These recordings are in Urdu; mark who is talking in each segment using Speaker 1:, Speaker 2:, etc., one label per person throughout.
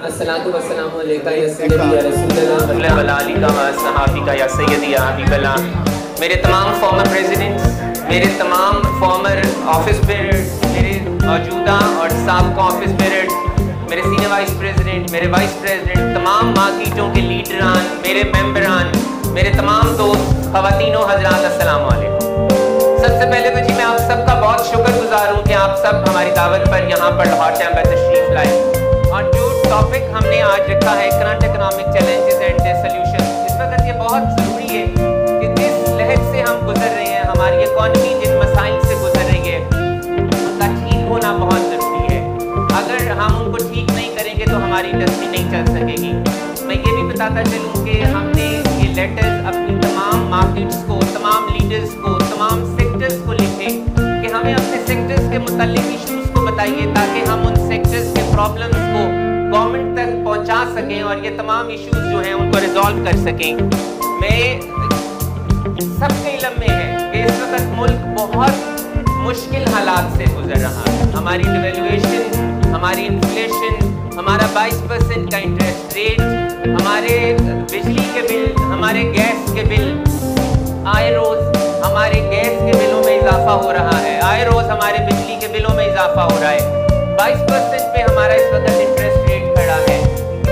Speaker 1: الصلاۃ والسلام علیکہ یا سیدی یا رسول اللہ وعلی آلہ و صحابہ یا سیدی یا حبیب اللہ. میرے تمام فارمر پریزیڈنٹس، میرے تمام فارمر آفس بیئرز، میرے موجودہ اور سابقہ آفس بیئرز، میرے سینئر وائس پریزیڈنٹ، میرے وائس پریزیڈنٹ، تمام مارکیٹوں کے لیڈران، میرے ممبران، میرے تمام دوست، خواتین و حضرات، السلام علیکم. سب سے پہلے تو میں آپ سب کا بہت شکر گزار ہوں کہ آپ سب ہماری دعوت پر یہاں پر لاہور چیمبر تشریف لائے. اور جو ٹاپک ہم نے آج رکھا ہے current economic challenges and their solution, اس وقت یہ بہت ضروری ہے کہ جس لہر سے ہم گزر رہے ہیں، ہماری اکانومی جن مسائل سے گزر رہی ہے، ان کا ٹھیک ہونا بہت ضروری ہے. اگر ہم ان کو ٹھیک نہیں کریں گے تو ہماری انڈسٹری نہیں چل سکے گی. میں یہ بھی بتاتا چلوں کہ ہم نے یہ لیٹرز اپنی تمام مارکیٹس کو، تمام لیڈرز کو، تمام سیکٹرز کو لکھے کہ ہمیں اپنے سیکٹرز کے متعلق ایشوز کو بتائیے تاکہ ہم ان سیکٹرز کے پرابلمز کو گورنمنٹ تک پہنچا سکیں اور یہ تمام ایشوز جو ہیں ان کو ریزالو کر سکیں. میں سب کے علم میں ہے کہ اس وقت ملک بہت مشکل حالات سے گزر رہا ہے. ہماری ڈیویلویشن، ہماری انفلیشن، ہمارا 22% کا انٹرسٹ ریٹ، ہمارے بجلی کے بل، ہمارے گیس کے بل، آئے روز ہمارے گیس کے بلوں میں اضافہ ہو رہا ہے، آئے روز ہمارے بجلی کے بلوں میں اضافہ ہو رہا ہے. 22% پہ ہمارا اس وقت انٹرسٹ ریٹ کھڑا ہے.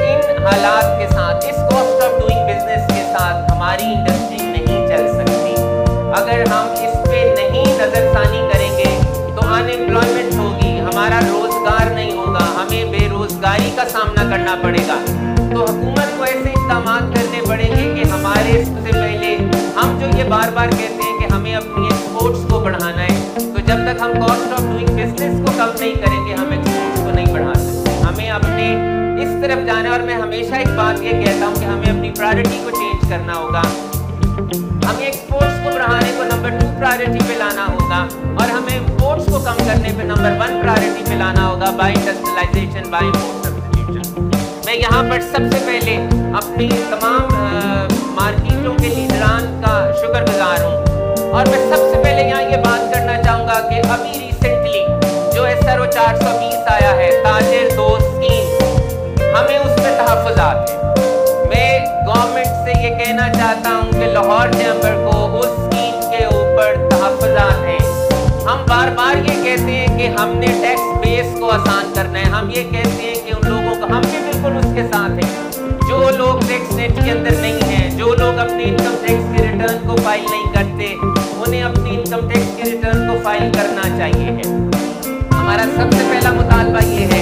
Speaker 1: ان حالات کے ساتھ، اس کاسٹ آف ڈوئنگ بزنس کے ساتھ ہماری انڈسٹری نہیں چل سکتی. اگر ہم اس پہ نہیں نظر ثانی کریں گے تو ان امپلائمنٹ ہوگی، ہمارا روزگار نہیں ہوگا، ہمیں بے روزگاری کا سامنا کرنا پڑے گا. تو حکومت کو ایسے اقدامات کرنے پڑیں گے کہ ہمارے سب سے پہلے ہم جو یہ بار بار کہتے ہیں کہ ہمیں اپنی ایکسپورٹس کو بڑھانا ہے، تو جب تک ہم کاسٹ آف ڈوئنگ بزنس کو کم نہیں کریں گے ہم ایکسپورٹس کو نہیں بڑھا سکتے. ہمیں اپنے اس طرف جانا ہے اور میں ہمیشہ ایک بات یہ کہتا ہوں کہ ہمیں اپنی پرائرٹی کو چینج کرنا ہوگا. ہمیں ایکسپورٹس کو بڑھانے کو نمبر 2 پرائرٹی پہ لانا ہوگا اور ہمیں امپورٹس کو کم کرنے پہ نمبر 1 پرائرٹی پہ لانا ہوگا، by industrialization, by import substitution. میں یہاں پر سب سے پہلے اپنی تمام مارکیٹوں کے لیڈران کا شکر گزار ہوں اور میں سب سے پہلے یہاں یہ بات کرنا چاہوں گا کہ ابھی ریسنٹلی جو SRO 420 آیا ہے، تاجر دوست اسکیم، ہمیں اس پہ تحفظات ہیں. میں گورنمنٹ سے یہ کہنا چاہتا ہوں کہ لاہور چیمبر کو اس اسکیم کے اوپر تحفظات ہیں. ہم بار بار یہ کہتے ہیں کہ ہم نے ٹیکس بیس کو آسان کرنا ہے، ہم یہ کہتے ہیں کہ ان لوگوں کو، ہم بھی بالکل اس کے ساتھ ہیں جو لوگ ٹیکس نیٹ کے اندر نہیں ہیں، جو لوگ اپنے انکم ٹیکس کے ریٹرن کو فائل نہیں کرتے، انہیں اپنی انکم ٹیکس کے ریٹرن کو فائل کرنا چاہیے ہے. ہمارا سب سے پہلا مطالبہ یہ ہے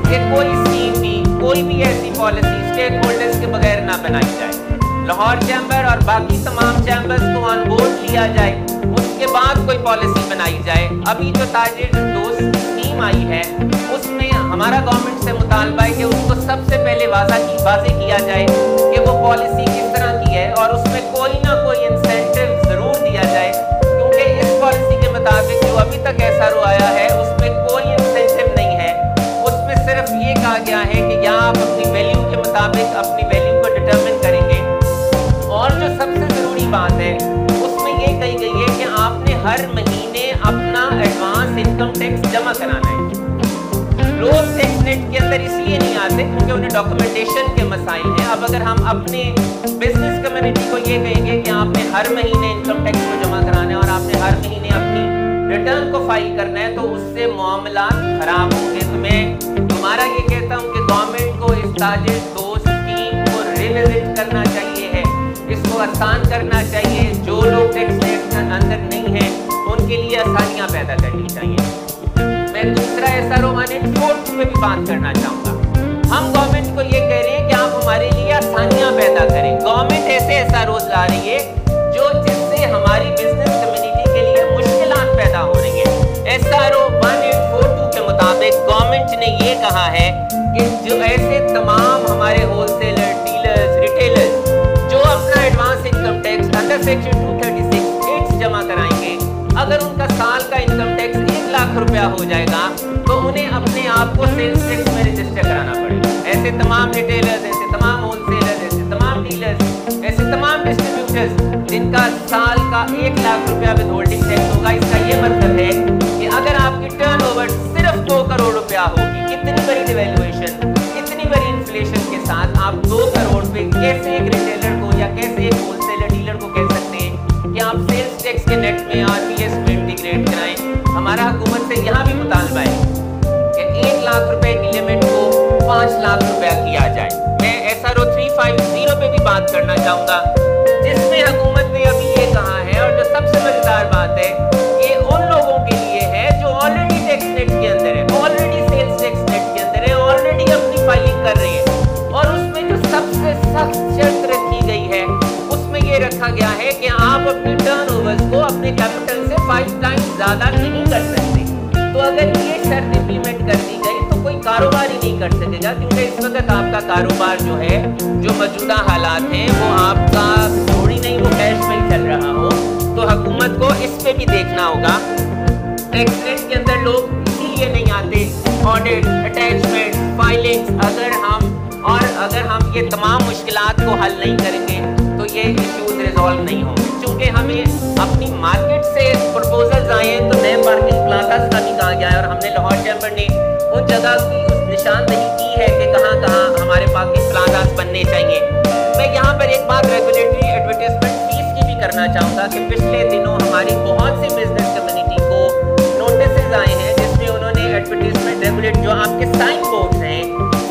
Speaker 1: کہ کوئی اسکیم بھی، کوئی بھی ایسی پالیسی اسٹیک ہولڈرز کے بغیر نہ بنائی جائے. لاہور چیمبر اور باقی تمام چیمبرز کو آن بورڈ لیا جائے، اس کے بعد کوئی پالیسی بنائی جائے. ابھی جو تاجر دوست اسکیم آئی ہے اس میں ہمارا گورنمنٹ سے مطالبہ ہے کہ اس کو سب سے پہلے واضح کیا جائے کہ وہ پالیسی کس طرح کی ہے اور اس میں کوئی نہ کوئی انسینٹیو ضرور دیا جائے، کیونکہ اس پالیسی کے مطابق جو ابھی تک SRO آیا ہے اس میں کوئی انسینٹیو نہیں ہے. اس میں صرف یہ کہا گیا ہے کہ یہاں آپ اپنی ویلیو کے مطابق اپنی ویلیو کو ڈٹرمن کریں گے. اور جو سب سے ضروری بات ہے اس میں یہ کہی گئی ہے کہ آپ نے ہر مہینے اپنا ایڈوانس انکم ٹیکس جمع کرانا ہے. لوگ ٹیکس نیٹ کے اندر اس لیے نہیں آتے کیونکہ انہیں ڈاکومنٹیشن کے مسائل ہیں. اب اگر ہم اپنے بزنس کمیونٹی کو یہ کہیں گے کہ آپ نے ہر مہینے انکم ٹیکس کو جمع کرانا ہے اور آپ نے ہر مہینے اپنی ریٹرن کو فائل کرنا ہے تو اس سے معاملات خراب ہوں گے. تو میں تمہارا یہ کہتا ہوں کہ گورنمنٹ کو اس تاجر دوست اسکیم کو ریوزٹ کرنا چاہیے ہے، اس کو آسان کرنا چاہیے. جو لوگ ٹیکس نیٹ کے اندر نہیں ہیں ان کے لیے آسانیاں پیدا کرنی چاہیے. میں دوسرا SRO انفورٹ پہ بھی بات کرنا چاہوں گا. ہم گورنمنٹ کو یہ کہہ رہے ہیں کہ آپ ہمارے لیے آسانیاں پیدا کریں. گورنمنٹ ایسے SROs لا رہی ہے جس سے ہماری بزنس کمیونٹی کے لیے مشکلات پیدا ہو رہی ہیں. SRO 1842 کے مطابق گورنمنٹ نے یہ کہا ہے کہ جو ایسے تمام ہمارے ہول سیلر، ڈیلرز، ریٹیلرز جو اپنا advance income tax under section 236 جمع کرائیں گے، اگر ان کا سال کا انکم ٹیکس 1 لاکھ روپیہ ہو جائے گا تو انہیں اپنے آپ کو سیلز ٹیکس میں رجسٹر کرانا پڑے گا. ایسے تمام ریٹیلرز، ایسے تمام ہول سیلرز، ایسے تمام ڈیلرز، ایسے تمام ڈسٹریبیوٹرز جن کا سال کا 1 لاکھ روپیہ ود ہولڈنگ ٹیکس ہوگا، اس کا یہ مطلب ہے کہ اگر آپ کی ٹرن اوور صرف 2 کروڑ روپیہ ہوگی، کتنی بڑی ڈیویلویشن، کتنی بڑی ریگولیشن کے ساتھ آپ 2 کروڑ پہ کیسے ایک ریٹیلر کو یا کیسے ایک ہول سیلر ڈیلر کو کہہ سکتے ہیں کہ آپ سیلز ٹیکس کے نیٹ میں RPS کو انٹیگریٹ کرائیں؟ ہمارا حکومت سے یہاں بھی مطالبہ ہے کہ 1 لاکھ روپے کی لمٹ کو 5 لاکھ روپیہ کیا جائے۔ میں SRO 350 پہ بھی بات کرنا چاہوں گا، جس میں حکومت نے ابھی یہ کہا ہے، اور جو سب سے مزیدار بات ہے، یہ ان لوگوں کے لیے ہے جو آلریڈی ٹیکس نیٹ کے اندر ہے، آلریڈی سیلز ٹیکس نیٹ کے اندر ہے، آلریڈی اپنی فائلنگ کر رہے ہیں، اور اس میں جو سب سے سخت شرط رکھی گئی ہے اس میں یہ رکھا گیا ہے کہ آپ اپنی ٹرن اوورز کو اپنے کیپٹل سے 5 ٹائمز زیادہ نہیں کر سکتے۔ تو اگر یہ شرط امپلیمنٹ کر دی گئی تو کوئی کاروبار ہی نہیں کر سکے گا، کیونکہ اس وقت آپ کا کاروبار جو ہے، جو موجودہ حالات ہیں، وہ آپ کا تھوڑی نہیں وہ کیش میں ہی چل رہا ہو۔ تو حکومت کو اس پہ بھی دیکھنا ہوگا۔ ٹیکس نیٹ کے اندر لوگ اسی لیے نہیں آتے، آڈٹ، اٹیچمنٹ، فائلنگز، اگر ہم یہ تمام مشکلات کو حل نہیں کریں گے تو یہ ایشوز ریزالو نہیں ہوں گے، چونکہ ہمیں اپنی مارکیٹ سے پرپوزلز آئے ہیں تو نئے پارکنگ پلازاز کا بھی کہا گیا ہے، اور ہم نے لاہور چیمبر نے ان جگہ کی نشاندہی کی ہے کہ کہاں کہاں ہمارے پارکنگ پلازاز بننے چاہیے۔ میں یہاں پر ایک بات ریگولیٹری ایڈورٹیزمنٹ فیس کی بھی کرنا چاہوں گا کہ پچھلے دنوں ہماری بہت سی بزنس کمیونٹی کو نوٹسز آئے ہیں جس میں انہوں نے ایڈورٹیزمنٹ ریگولیٹ جو آپ کے سائن بورڈز ہیں،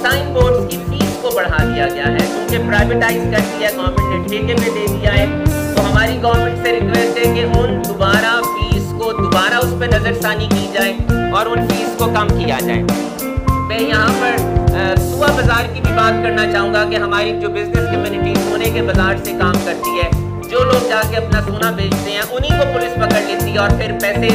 Speaker 1: سائن بورڈز کی فیس کو بڑھا دیا گیا ہے، کیونکہ پرائیویٹائز کر دیا گورنمنٹ نے، ٹھیکے میں دے دیا ہے۔ تو ہماری گورنمنٹ سے ریکویسٹ ہے کہ ان دوبارہ فیس کو دوبارہ اس پہ نظر ثانی کی جائے اور ان فیس کو کم کیا جائے۔ میں یہاں پر سوا بازار کی بھی بات کرنا چاہوں گا کہ ہماری جو بزنس کمیونٹی سونے کے بازار سے کام کرتی ہے، جو لوگ جا کے اپنا سونا بیچتے ہیں انہی کو پولیس پکڑ لیتی ہے اور پھر پیسے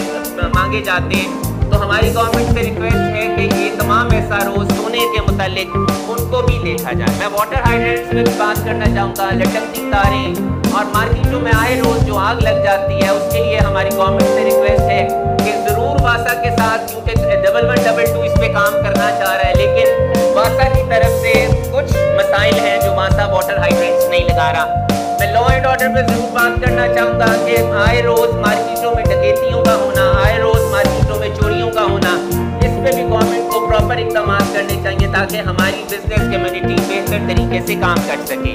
Speaker 1: مانگے جاتے ہیں۔ تو ہماری گورنمنٹ سے ریکویسٹ ہے کہ یہ تمام SRO سونے کے متعلق ان کو بھی دیکھا جائے۔ میں واٹر ہائیڈرینٹس میں بھی بات کرنا چاہوں گا، لٹکتی تاریں اور مارکیٹوں میں آئے روز جو آگ لگ جاتی ہے، اس کے لیے ہماری گورنمنٹ سے ریکویسٹ ہے کہ ضرور واسا کے ساتھ، کیونکہ 1122 اس پہ کام کرنا چاہ رہا ہے، لیکن واسا کی طرف سے کچھ مسائل ہیں جو واسا واٹر ہائیڈرینٹس نہیں لگا رہا۔ میں لا اینڈ آرڈر پہ ضرور بات کرنا چاہوں گا کہ آئے روز مارکیٹوں میں ڈکیتیوں کا ہونا، آئے روز مارکیٹوں میں چوریوں کا ہونا، اس پہ بھی گورنمنٹ کو پراپر اقدامات کرنے چاہیے تاکہ ہماری بزنس کمیونٹی بہتر طریقے سے کام کر سکے۔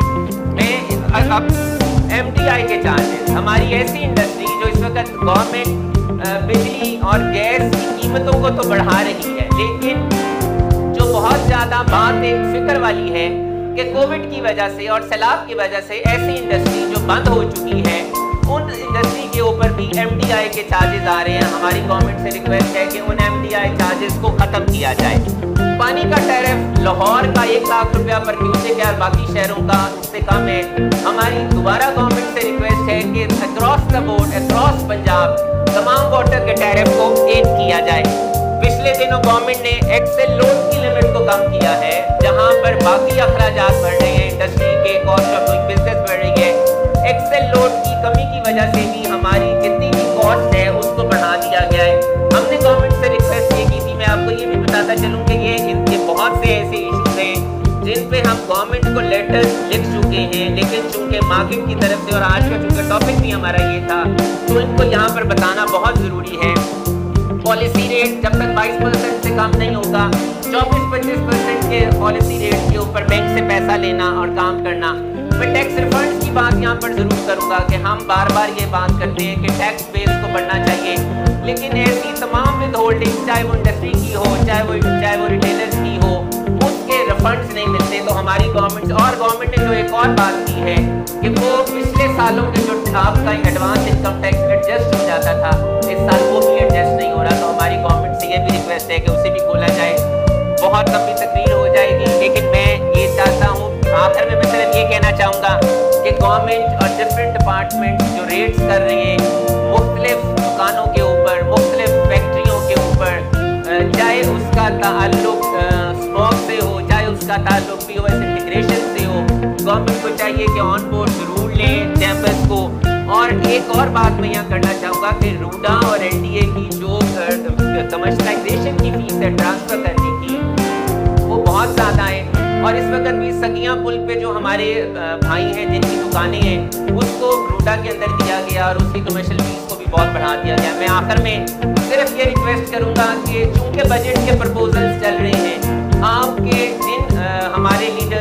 Speaker 1: میں اب MDI کے چارجز، ہماری ایسی انڈسٹری جو اس وقت گورنمنٹ بجلی اور گیس کی قیمتوں کو تو بڑھا رہی ہے، لیکن جو بہت زیادہ بات ایک فکر والی ہے کہ کووڈ کی وجہ سے اور سیلاب کی وجہ سے ایسی انڈسٹری جو بند ہو چکی ہے، ان انڈسٹری کے اوپر بھی MDI کے چارجز آ رہے ہیں۔ ہماری گورنمنٹ سے ریکویسٹ ہے کہ ان MDI چارجز کو ختم کیا جائے۔ پانی کا ٹیرف لاہور کا 1 لاکھ روپیہ پر کیوسیک ہے اور باقی شہروں کا اس سے کم ہے۔ ہماری دوبارہ گورنمنٹ سے ریکویسٹ ہے کہ across the board, across Punjab تمام واٹر کے ٹیرف کو ایک کیا جائے۔ پچھلے دنوں گورنمنٹ نے ایکسل لوڈ کی لمٹ کو کم کیا ہے، جہاں پر باقی اخراجات بڑھ رہے ہیں، انڈسٹری کے کاسٹ آف ڈوئنگ بزنس بڑھ رہی ہے۔ ایکسل لوڈ کی کمی کی وجہ سے بھی ہماری جتنی بھی کاسٹ ہے اس کو بڑھا دیا گیا ہے۔ ہم نے گورنمنٹ سے ریکویسٹ یہ کی تھی، میں آپ کو یہ بھی بتاتا چلوں کہ ان کے بہت سے ایسے ایشوز ہیں جن پہ ہم گورنمنٹ کو لیٹر لکھ چکے ہیں، لیکن چونکہ مارکیٹ کی طرف سے اور آج کا چونکہ ٹاپک بھی ہمارا یہ تھا تو ان کو یہاں پر بتانا بہت ضروری ہے۔ پالیسی ریٹ جب تک 22% سے کم نہیں ہوگا، 24-25% کے پالیسی ریٹ کے اوپر بینک سے پیسہ لینا اور کام کرنا۔ میں ٹیکس ریفنڈز کی بات یہاں پر ضرور کروں گا کہ ہم بار بار یہ بات کرتے ہیں کہ ٹیکس بیس کو بڑھنا چاہیے، لیکن ایسی تمام ود ہولڈنگ چاہے وہ انڈسٹری کی ہو چاہے وہ ریٹیلرز کی ہو، اس کے ریفنڈز نہیں ملتے۔ تو ہماری گورنمنٹ نے جو ایک اور بات کی ہے کہ وہ پچھلے سالوں کے جو آپ کا ایڈوانس انکم ٹیکس ایڈجسٹ ہو جاتا تھا، اس سال وہ بھی ایڈجسٹ نہیں ہو رہا۔ تو ہماری گورنمنٹ سے یہ بھی ریکویسٹ ہے کہ اسے بھی کھولا جائے۔ بہت لمبی تقریر ہو جائے گی، لیکن میں یہ چاہتا ہوں آخر میں صرف یہ کہنا چاہوں گا کہ گورنمنٹ اور ڈفرینٹ ڈپارٹمنٹ جو ریٹس کر رہے ہیں مختلف دکانوں کے اوپر، مختلف فیکٹریوں کے اوپر، چاہے اس کا تعلق اسموک سے ہو، چاہے اس کا تعلق POS انٹیگریشن سے ہو، گورنمنٹ کو چاہیے کہ آن بورڈ ضرور لیں چیمبرز کو۔ اور ایک اور بات میں یہاں کرنا چاہوں گا کہ روڈا اور LDA کی جو کمرشلائزیشن کی فیس ہے ٹرانسفر کرنے کی، وہ بہت زیادہ ہے، اور اس وقت بھی سگیاں پل پہ جو ہمارے بھائی ہیں جن کی دکانیں ہیں اس کو روڈا کے اندر دیا گیا اور اس کی کمرشل فیس کو بھی بہت بڑھا دیا گیا۔ میں آخر میں صرف یہ ریکویسٹ کروں گا کہ چونکہ بجٹ کے پرپوزلز چل رہے ہیں، آپ کے جن ہمارے لیڈر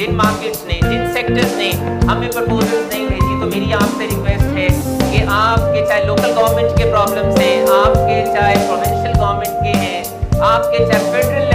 Speaker 1: جن مارکیٹس نے، جن سیکٹرز نے ہمیں پرپوزلز نہیں بھیجی، تو میری آپ سے ریکویسٹ ہے کہ آپ کے چاہے لوکل گورنمنٹ کے پرابلمس ہیں، آپ کے چاہے پروونشل گورنمنٹ کے ہیں، آپ کے چاہے فیڈرل